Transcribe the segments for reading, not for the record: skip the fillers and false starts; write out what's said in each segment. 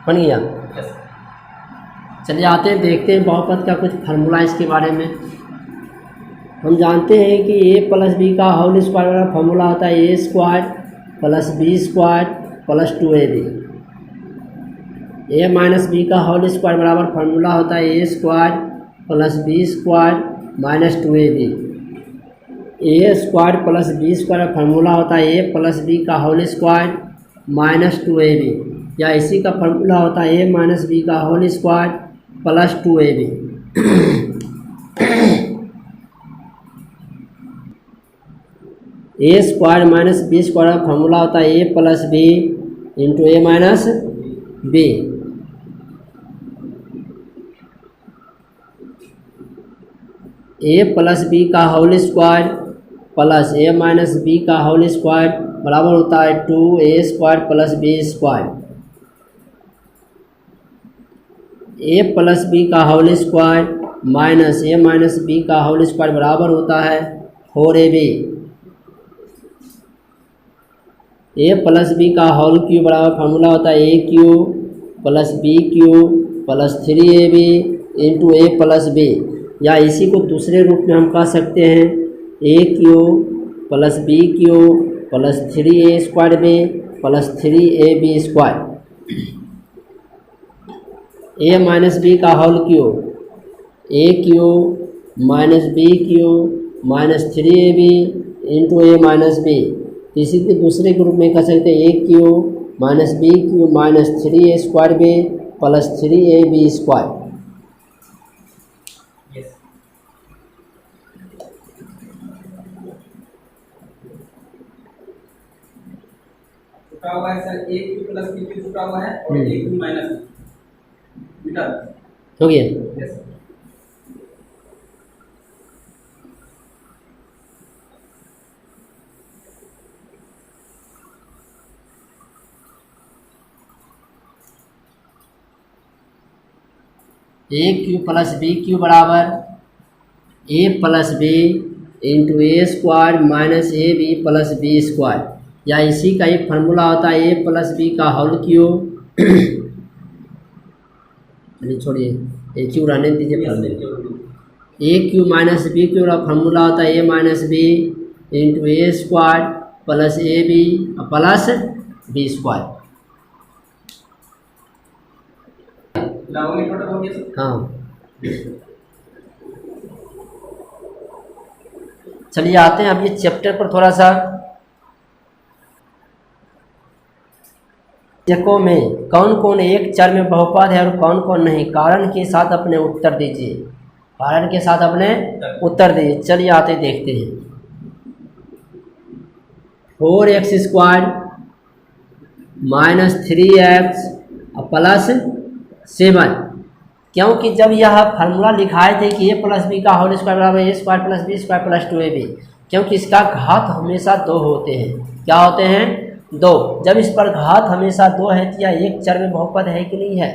बन गया। चलिए आते हैं देखते हैं बहुपद का कुछ फार्मूला इसके बारे में। हम जानते हैं कि a प्लस बी का होल स्क्वायर वाला फार्मूला होता है a square plus B square plus 2ab। a minus B का होल स्क्वायर बराबर फार्मूला होता है a square plus B square minus 2ab। a square plus B square formula होता है a प्लस बी का होल स्क्वायर माइनस 2ab, या इसी का फार्मूला होता है a माइनस बी का whole square plus 2ab। A square minus B square का फार्मूला होता है A plus B into A minus B. A plus B का whole square plus A minus B का होल स्क्वायर बराबर होता है 2a square plus B square. A plus B का whole square minus A minus B का whole square बराबर होता है 4ab। ए प्लस बी का होल क्यूब बराबर फार्मूला होता है A cube plus B cube plus 3ab into A plus B, या इसी को दूसरे रूप में हम कह सकते हैं A cube plus B cube plus 3a square B plus 3ab square. A minus B का whole cube A cube minus B cube minus 3ab into A minus B, इसी के दूसरे ग्रुप में कह सकते हैं A cube minus B cube minus 3a square B plus 3ab square. छुटा हुआ है sir, A cube plus B cube छुटा हुआ है और ए क्यूब माइनस बीटा हो गया। Yes A cube plus B cube बराबर A plus B into A square minus A B plus B square, या इसी का एक फार्मूला होता है ए प्लस बी का होल क्यूब। चलिए छोड़िए ए क्यूब रहने दीजिए formula. A cube minus B cube का फार्मूला होता है A minus B into A square plus A B plus B square. हाँ चलिए आते हैं अब ये चैप्टर पर थोड़ा सा। देखो में कौन कौन एक चर में बहुपद है और कौन कौन नहीं, कारण के साथ अपने उत्तर दीजिए, कारण के साथ अपने उत्तर दीजिए। चलिए आते देखते हैं। 4x square minus 3x plus 7, क्योंकि जब यह फार्मूला लिखाए थे कि ए प्लस बी का होल स्क्वायर बराबर A square plus B square plus 2ab, क्योंकि इसका घात हमेशा 2 होते हैं। क्या होते हैं? 2। जब इस पर घात हमेशा 2 है तो यह एक चर में बहुपद है कि नहीं है?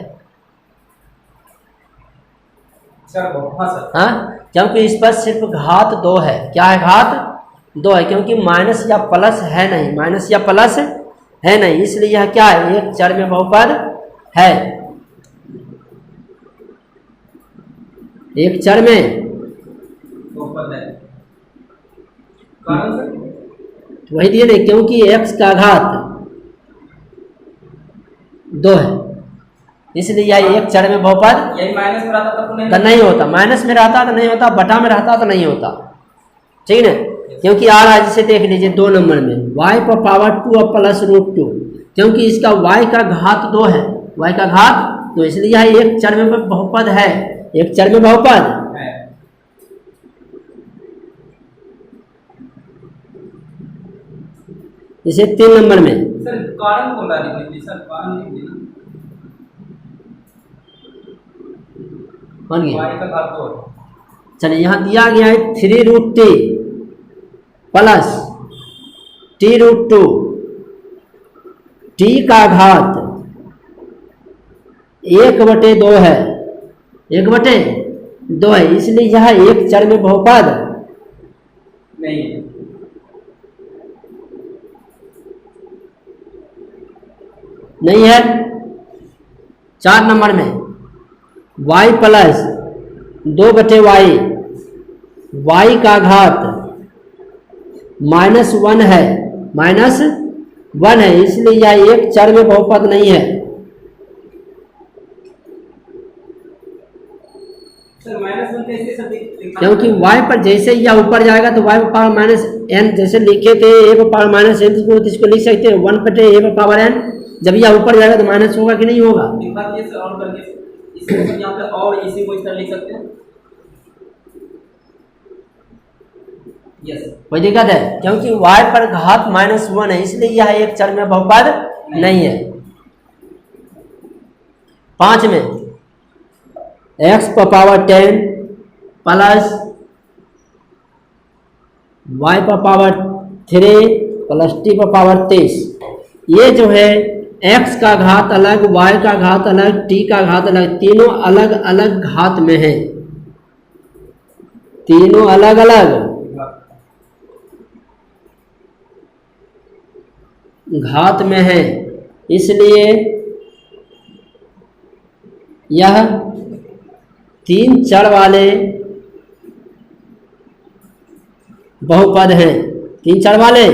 हाँ, क्योंकि इस पर सिर्फ घात 2 है। क्या है? घात 2 है, क्योंकि माइनस या प्लस है नहीं, माइनस या प्लस है नहीं, इसलिए यह क्या है? एक चर में बहुपद है। एक चर में बहुपद है। कारण वही दिए नहीं, क्योंकि x का घात 2 है, इसलिए यह एक चर में बहुपद यही माइनस में रहता तो नहीं होता, माइनस में रहता तो नहीं होता, बटा में रहता तो नहीं होता। ठीक है, क्योंकि आ रहा है, जिसे देख लीजिए 2 नंबर में y पर पावर 2 और प्लस √2, क्योंकि इसका y का घात 2 है, y का घात 2, इसलिए यह एक चर में बहुपद है, एक चर में बहुपद है। इसे 3 नंबर में सर कारण कौन सा लिख लीजिए सर, कारण लिख लीजिए बन गया। y का घात 2 है। चलिए यहाँ दिया गया है 3√t प्लस t√2, t का घात 1/2 है, 1/2 है, इसलिए यह एक चर में बहुपद नहीं है। नहीं है। 4 नंबर में y प्लस 2/y, y का घात -1 है, -1 है, इसलिए यह एक चर में बहुपद नहीं है। सर -1 कैसे सर लिखा? क्योंकि y पर जैसे यह ऊपर जाएगा तो y पर पावर -n, जैसे लिखे थे a पर पावर -n, इसको लिख सकते हैं 1/a पर पावर n। जब यह ऊपर जाएगा तो माइनस होगा कि नहीं होगा? एक बात ये सर और करके इसको सर यहाँ पे और इसी को इस तरह लिख सकते हैं। यस कोई दिक्कत है? क्योंकि y पर घात -1 है, इसलिए यह एक चर में बहुपद नहीं है। 5 में x पर पावर 10 प्लस y पर पावर 3 प्लस t पर पावर 23, ये जो है x का घात अलग, y का घात अलग, t का घात अलग, तीनों अलग अलग घात में है, तीनों अलग अलग घात में है, इसलिए यह 3 चर वाले बहुपद हैं, 3 चर वाले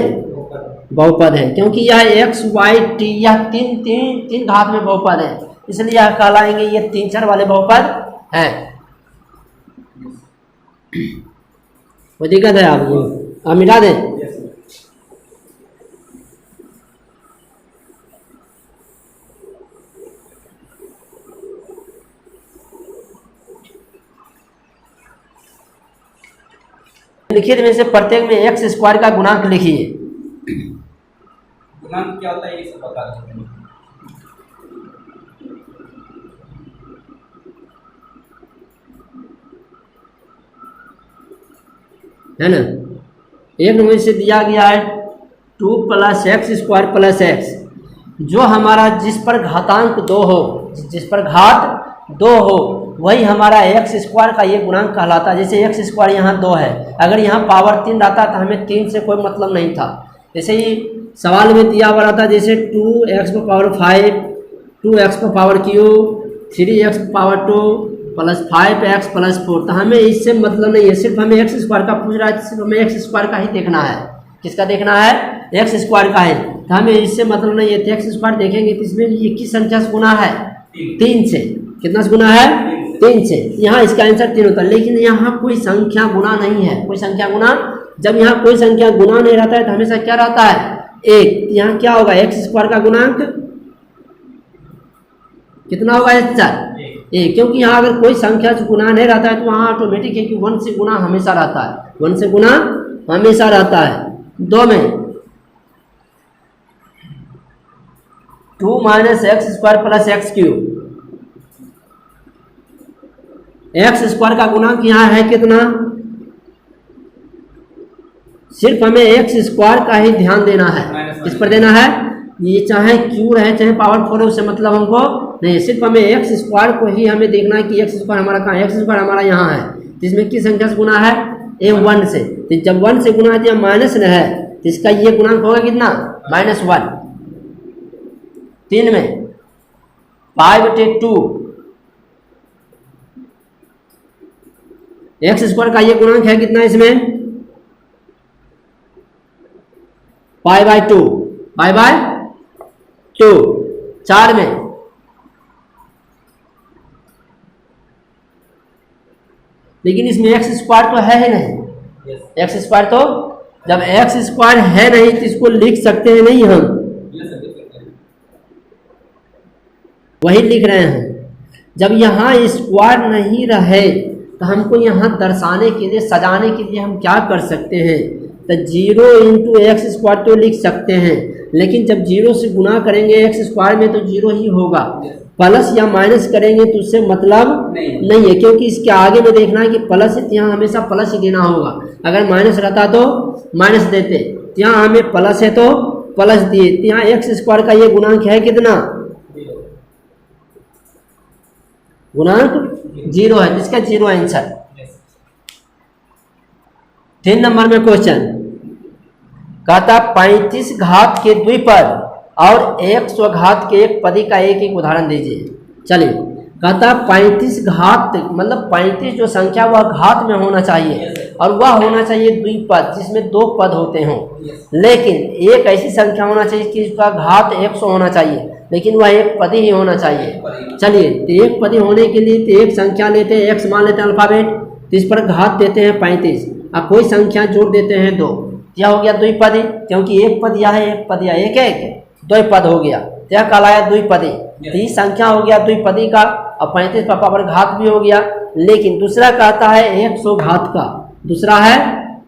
बहुपद है, क्योंकि यह x y t यह तीन घात में बहुपद है, इसलिए यह कहलाएंगे ये 3 चर वाले बहुपद हैं। कोई दिक्कत है आपको? आप मिटा दें। लिखित में से प्रत्येक में x² का गुणांक लिखिए। गुणांक क्या होता है ये सब बता देते हैं। है ना? एक नंबर से दिया गया है 2 + x² + x, जो हमारा जिस पर घातांक 2 हो, जिस पर घात 2 हो, वही हमारा x² का ये गुणांक कहलाता है। जैसे x² यहाँ 2 है, अगर यहाँ पावर 3 रहता तो हमें 3 से कोई मतलब नहीं था। जैसे ही सवाल में दिया हुआ था, जैसे 2x पर पावर 5, 2x पर पावर क्यूब, 3x पर पावर 2 प्लस 5x प्लस 4, तो हमें इससे मतलब नहीं है, सिर्फ हमें x² का पूछ रहा है, सिर्फ हमें x² का ही देखना है। किसका देखना है? x² का है, तो हमें इससे मतलब नहीं है। तो x² देखेंगे तो इसमें ये किस संख्या से गुना है? 3 से। कितना से गुना है? 3 से। यहाँ इसका आंसर 3 होता है, लेकिन यहाँ कोई संख्या गुना नहीं है, कोई संख्या गुना। जब यहाँ कोई संख्या गुना नहीं रहता है तो हमेशा क्या रहता है? 1। यहाँ क्या होगा? x² का गुणांक कितना होगा? 1, क्योंकि यहाँ अगर कोई संख्या से गुना नहीं रहता है तो वहाँ ऑटोमेटिक है कि 1 से गुना हमेशा रहता है, 1 से गुना हमेशा रहता है। 2 में 2 - x² + x³, x² का गुणांक यहाँ है कितना? सिर्फ हमें x² का ही ध्यान देना है। किस पर देना है? ये चाहे क्यू रहे चाहे पावर 4 है, उससे मतलब हमको नहीं, सिर्फ हमें x² को ही हमें देखना है कि x² हमारा कहाँ है। x² हमारा यहाँ है, जिसमें किस संख्या से गुना है? 1 से। तो जब 1 से गुना है माइनस न है, तो इसका ये गुणांक होगा कितना? -1। 3 में 5/2, x² का ये गुणांक है कितना? इसमें 5/2, 5/2। 4 में लेकिन इसमें x² तो है ही नहीं, x² तो जब x² है नहीं तो इसको लिख सकते हैं नहीं हम, वही लिख रहे हैं। जब यहाँ स्क्वायर नहीं रहे तो हमको यहाँ दर्शाने के लिए, सजाने के लिए हम क्या कर सकते हैं? तो 0 × x² तो लिख सकते हैं, लेकिन जब 0 से गुना करेंगे x² में तो 0 ही होगा। प्लस या माइनस करेंगे तो उससे मतलब नहीं है, क्योंकि इसके आगे में देखना है कि प्लस है, यहाँ हमेशा प्लस ही देना होगा। अगर माइनस रहता तो माइनस देते, यहाँ हमें प्लस है तो प्लस दिए। तो यहाँ x² का ये गुणांक है कितना? गुणांक 0 है, जिसका 0 आंसर। 3 नंबर में क्वेश्चन कहता 35 घात के द्विपद और 100 घात के एक पदी का एक उदाहरण दीजिए। चलिए, कहता है 35 घात, मतलब 35 जो संख्या वह घात में होना चाहिए और वह होना चाहिए द्विपद जिसमें दो पद होते हों। लेकिन एक ऐसी संख्या होना चाहिए कि इसका घात 100 होना चाहिए, लेकिन वह एक पदी ही होना चाहिए। चलिए, तो एक पदी होने के लिए तो एक संख्या लेते हैं, x मान लेते हैं अल्फाबेट, तो इस पर घात देते हैं 35 और कोई संख्या जोड़ देते हैं 2, यह हो गया द्विपदी, क्योंकि एक पद यह है, एक पद यह, एक एक द्विपद हो गया, यह कहलाया द्विपदी। तो ये संख्या हो गया द्विपदी का और 35 का पावर घात भी हो गया। लेकिन दूसरा कहता है 100 घात का, दूसरा है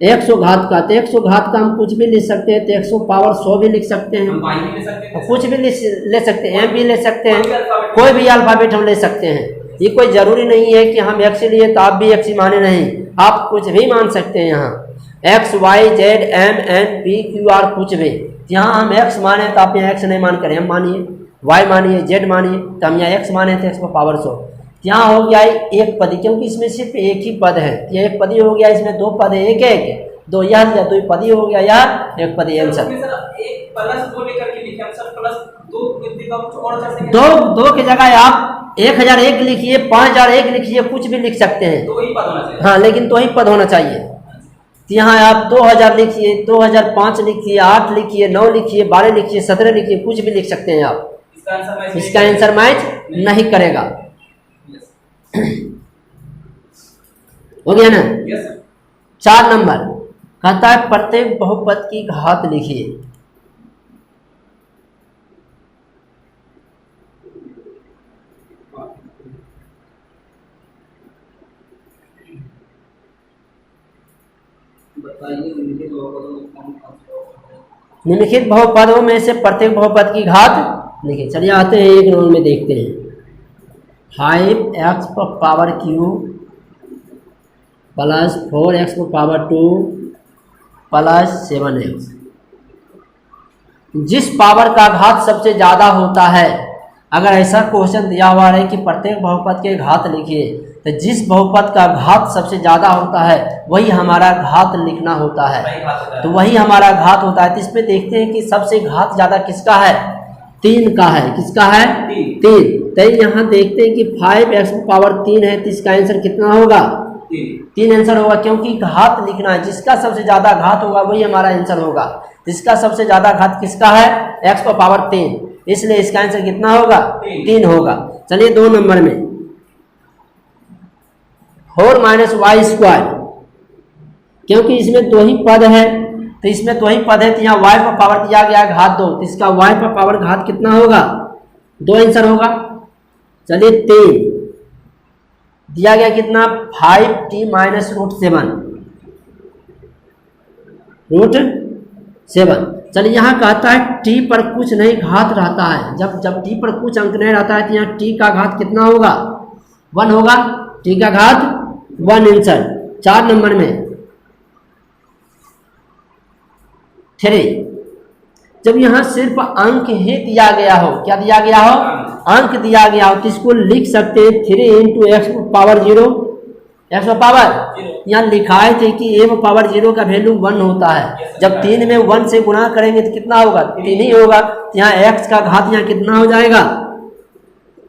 100 घात का, तो 100 घात का हम कुछ भी लिख सकते हैं, तो 100 पावर 100 भी लिख सकते हैं, कुछ भी ले सकते हैं, भी ले सकते हैं, कोई भी अल्फाबेट हम ले सकते हैं। ये कोई ज़रूरी नहीं है कि हम x लिए तो आप भी x ही माने, नहीं, आप कुछ भी मान सकते हैं। यहाँ x y z m n p q r कुछ भी, यहाँ हम x माने तो आप यहाँ x नहीं मान करें, हम मानिए y मानिए z मानिए, तो हम यहाँ x माने थे, x पर पावर 100। यहाँ हो गया एक पदी, क्योंकि इसमें सिर्फ एक ही पद है, यह एक पदी हो गया, इसमें दो पद है, एक एक दो, यह दो पदी हो गया, यह एक पदी आंसर। दो की जगह आप 1001 लिखिए, 5001 लिखिए, कुछ भी लिख सकते हैं, दो ही पद होना चाहिए। हाँ, लेकिन दो ही पद होना चाहिए। तो यहाँ आप 2000 लिखिए, 2005 लिखिए, 8 लिखिए, 9 लिखिए, 12 लिखिए, 17 लिखिए, कुछ भी लिख सकते हैं आप, इसका आंसर मैच नहीं करेगा। हो गया ना? 4 नंबर कहता है प्रत्येक बहुपद की घात लिखिए। निम्नलिखित बहुपदों में से प्रत्येक बहुपद की घात लिखिए। चलिए आते हैं एक नंबर में, देखते हैं 5x power Q plus 4x power 2 plus 7x। जिस पावर का घात सबसे ज़्यादा होता है, अगर ऐसा क्वेश्चन दिया हुआ है कि प्रत्येक बहुपद के घात लिखिए, तो जिस बहुपद का घात सबसे ज़्यादा होता है वही हमारा घात लिखना होता है, तो वही हमारा घात होता है। तो इसमें देखते हैं कि सबसे घात ज़्यादा किसका है, 3 का है। किसका है? 3। तो यहाँ देखते हैं कि 5x पावर 3 है, तो इसका आंसर कितना होगा? 3 आंसर होगा, क्योंकि घात लिखना है, जिसका सबसे ज़्यादा घात होगा वही हमारा आंसर होगा। जिसका सबसे ज़्यादा घात किसका है? x पावर 3, इसलिए इसका आंसर कितना होगा? 3 होगा। चलिए 2 नंबर में 4 माइनस वाई स्क्वायर, क्योंकि इसमें 2 ही पद है, तो इसमें 2 ही पद है, तो यहाँ y पर पावर दिया गया है घात 2, तो इसका y पर पावर घात कितना होगा? 2 आंसर होगा। चलिए 3 दिया गया कितना? 5t minus √7। चलिए यहाँ कहता है t पर कुछ नहीं घात रहता है, जब t पर कुछ अंक नहीं रहता है तो यहाँ t का घात कितना होगा? 1 होगा। t का घात 1 आंसर। 4 नंबर में 3, जब यहाँ सिर्फ अंक ही दिया गया हो, क्या दिया गया हो? अंक दिया गया हो, तो इसको लिख सकते हैं 3 × x पावर 0, x पावर, यहाँ लिखाए थे कि a पावर 0 का वैल्यू 1 होता है। जब 3 में 1 से गुणा करेंगे तो कितना होगा? 3 ही होगा। तो यहाँ x का घात यहाँ कितना हो जाएगा?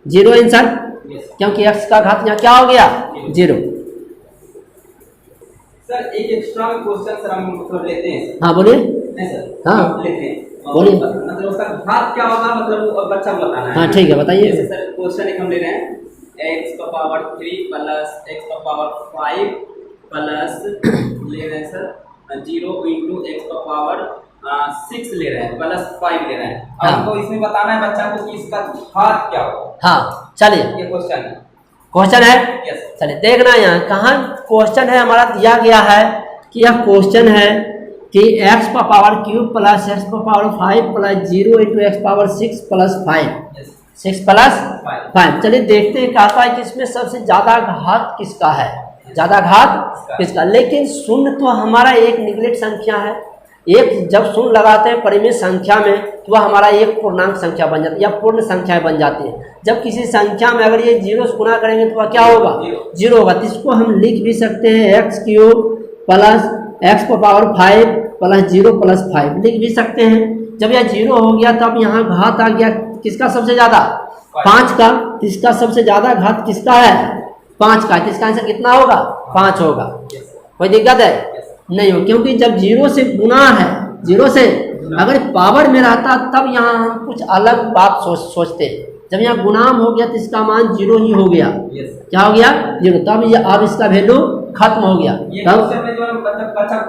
0 आंसर, क्योंकि x का घात यहाँ क्या हो गया? 0। सर एक एक्स्ट्रा क्वेश्चन सर हम मतलब लेते हैं। हाँ बोलिए। नहीं सर, हाँ लेते हैं, बोलिए। मतलब उसका घात क्या होगा, मतलब वो बच्चा को बताना है। हाँ ठीक है, बताइए। जैसे सर क्वेश्चन एक हम ले रहे हैं, x power 3 plus x power 5 plus ले रहे हैं सर 0 × x पावर 6 ले रहे हैं, प्लस 5 ले रहे हैं। हाँ। आपको इसमें बताना है बच्चा को कि इसका घात क्या होगा। हाँ चलिए, ये क्वेश्चन है। क्वेश्चन है। यस। चलिए देखना यहाँ कहाँ क्वेश्चन है हमारा दिया गया है कि यह क्वेश्चन है कि x पर पावर क्यूब प्लस x पर power 5 plus 0 × x power 6 plus 5, 6 plus 5। चलिए देखते हैं, कहता है कि इसमें सबसे ज़्यादा घात किसका है? ज़्यादा घात किसका? लेकिन शून्य तो हमारा एक निगलेट संख्या है। एक जब शून्य लगाते हैं परिमेय संख्या में तो वह हमारा एक पूर्णांक संख्या बन जाती है या पूर्ण संख्या बन जाती है। जब किसी संख्या में अगर ये 0 से गुणा करेंगे तो वह क्या होगा? 0 होगा। तो इसको हम लिख भी सकते हैं x³ plus x power 5 plus 0 plus 5 लिख भी सकते हैं। जब यह 0 हो गया तब यहाँ घात आ गया किसका सबसे ज़्यादा? 5 का, तो इसका सबसे ज्यादा घात किसका है? 5 का, तो इसका आंसर कितना होगा? 5 होगा। कोई दिक्कत है? नहीं हो, क्योंकि जब 0 से गुना है, 0 से अगर पावर में रहता तब यहाँ हम कुछ अलग बात सोचते। जब यहाँ गुणाम हो गया तो इसका मान 0 ही हो गया। क्या हो गया? 0। तब ये अब इसका वैल्यू खत्म हो गया। तब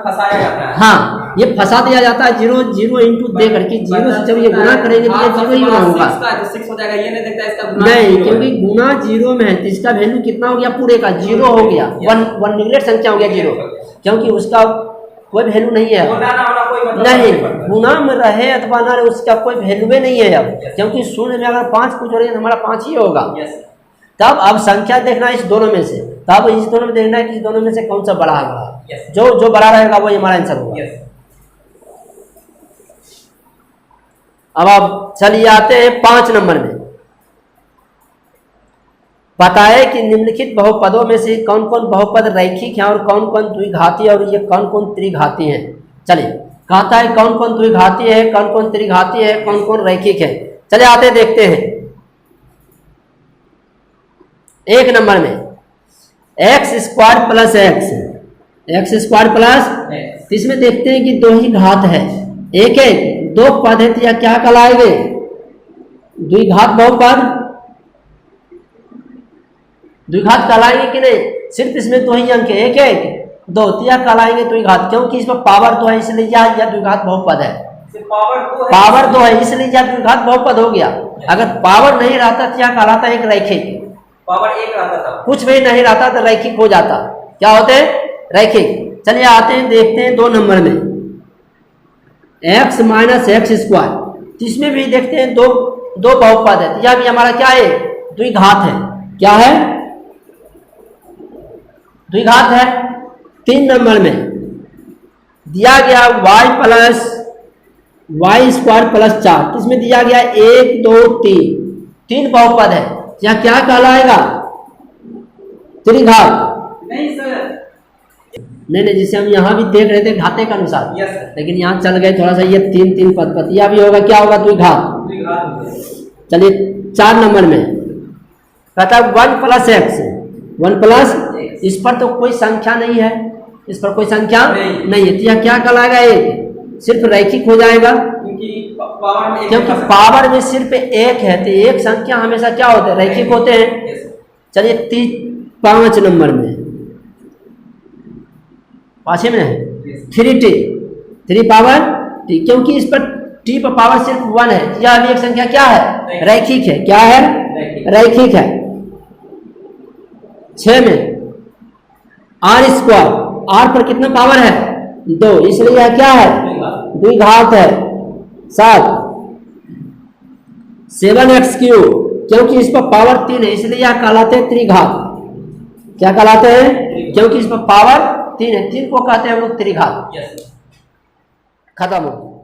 फंसाया जाता है। हाँ, ये फंसा दिया जाता है 0 0 इंटू दे करके। 0 से जब ये गुना करेंगे तो ये 0 ही गुना होगा। 6 हो जाएगा, ये नहीं देखता इसका गुना नहीं, क्योंकि गुना 0 में है तो इसका वैल्यू कितना हो गया? पूरे का 0 हो गया। वन निगलेक्ट संख्या हो गया 0, क्योंकि उसका कोई वैल्यू नहीं है। नहीं, गुना में रहे अथवा ना रहे उसका कोई वैल्यू नहीं है अब, क्योंकि शून्य में अगर 5 कुछ हो रही है तो हमारा 5 ही होगा। तब अब संख्या देखना इस दोनों में से, तब इस दोनों में देखना है कि इस दोनों में से कौन सा बड़ा होगा। जो बड़ा रहेगा वही हमारा आंसर होगा। अब चलिए आते हैं 5 नंबर में। बताए कि निम्नलिखित बहुपदों में से कौन कौन बहुपद रैखिक हैं और कौन कौन द्विघाती और ये कौन कौन त्रिघाती हैं। चलिए, कहता है कौन कौन द्विघाती है, कौन कौन त्रिघाती है, कौन कौन रैखिक है। चलिए आते देखते हैं। 1 नंबर में x² प्लस x² प्लस, इसमें देखते हैं कि 2 ही घात है, एक 2 पद है, तो यह क्या कहलाएंगे? द्विघात बहुपद। द्विघात कहलाएंगे कि नहीं? सिर्फ इसमें 2 ही अंक है, 1 1 2, तो यह कहलाएंगे द्विघात, क्योंकि इसमें पावर 2 है इसलिए यह द्विघात बहुपद है। पावर 2 है इसलिए यह द्विघात बहुपद हो गया। अगर पावर नहीं रहता तो यह कहलाता एक रैखिक। पावर 1 रहता था, कुछ भी नहीं रहता तो रैखिक हो जाता। क्या होते? रैखिक। चलिए आते हैं देखते हैं 2 नंबर में x माइनस x²। इसमें भी देखते हैं दो बहुपद है, यह भी हमारा क्या है? द्विघात है। क्या है? द्विघात है। 3 नंबर में दिया गया y प्लस y² प्लस 4, इसमें दिया गया 1 2 3 बहुपद है, यह क्या कहलाएगा? त्रिघात। नहीं सर, नहीं, जिसे हम यहाँ भी देख रहे थे घाते के अनुसार, लेकिन यहाँ चल गए थोड़ा सा, ये 3 पद यह भी होगा। क्या होगा? द्विघात। चलिए 4 नंबर में कहता है 1 प्लस x 1 प्लस, इस पर तो कोई संख्या नहीं है, इस पर कोई संख्या नहीं है, तो यह क्या कहलाएगा? एक सिर्फ रैखिक हो जाएगा, क्योंकि पावर में सिर्फ 1 है, तो एक संख्या हमेशा क्या होते हैं? रैखिक होते हैं। चलिए 5 नंबर में, 5 में 3 पावर t, क्योंकि इस पर t पर पावर सिर्फ 1 है, यह भी एक संख्या क्या है? रैखिक है। क्या है? रैखिक है। 6 में r², r पर कितना पावर है? 2, इसलिए यह क्या है? द्विघात है। 7x3, क्योंकि इस पर पावर 3 है इसलिए यह कहलाते हैं त्रिघात। क्या कहलाते हैं? क्योंकि इस पर पावर 3 है, 3 को कहते हैं हम लोग त्रिघात। खत्म हो।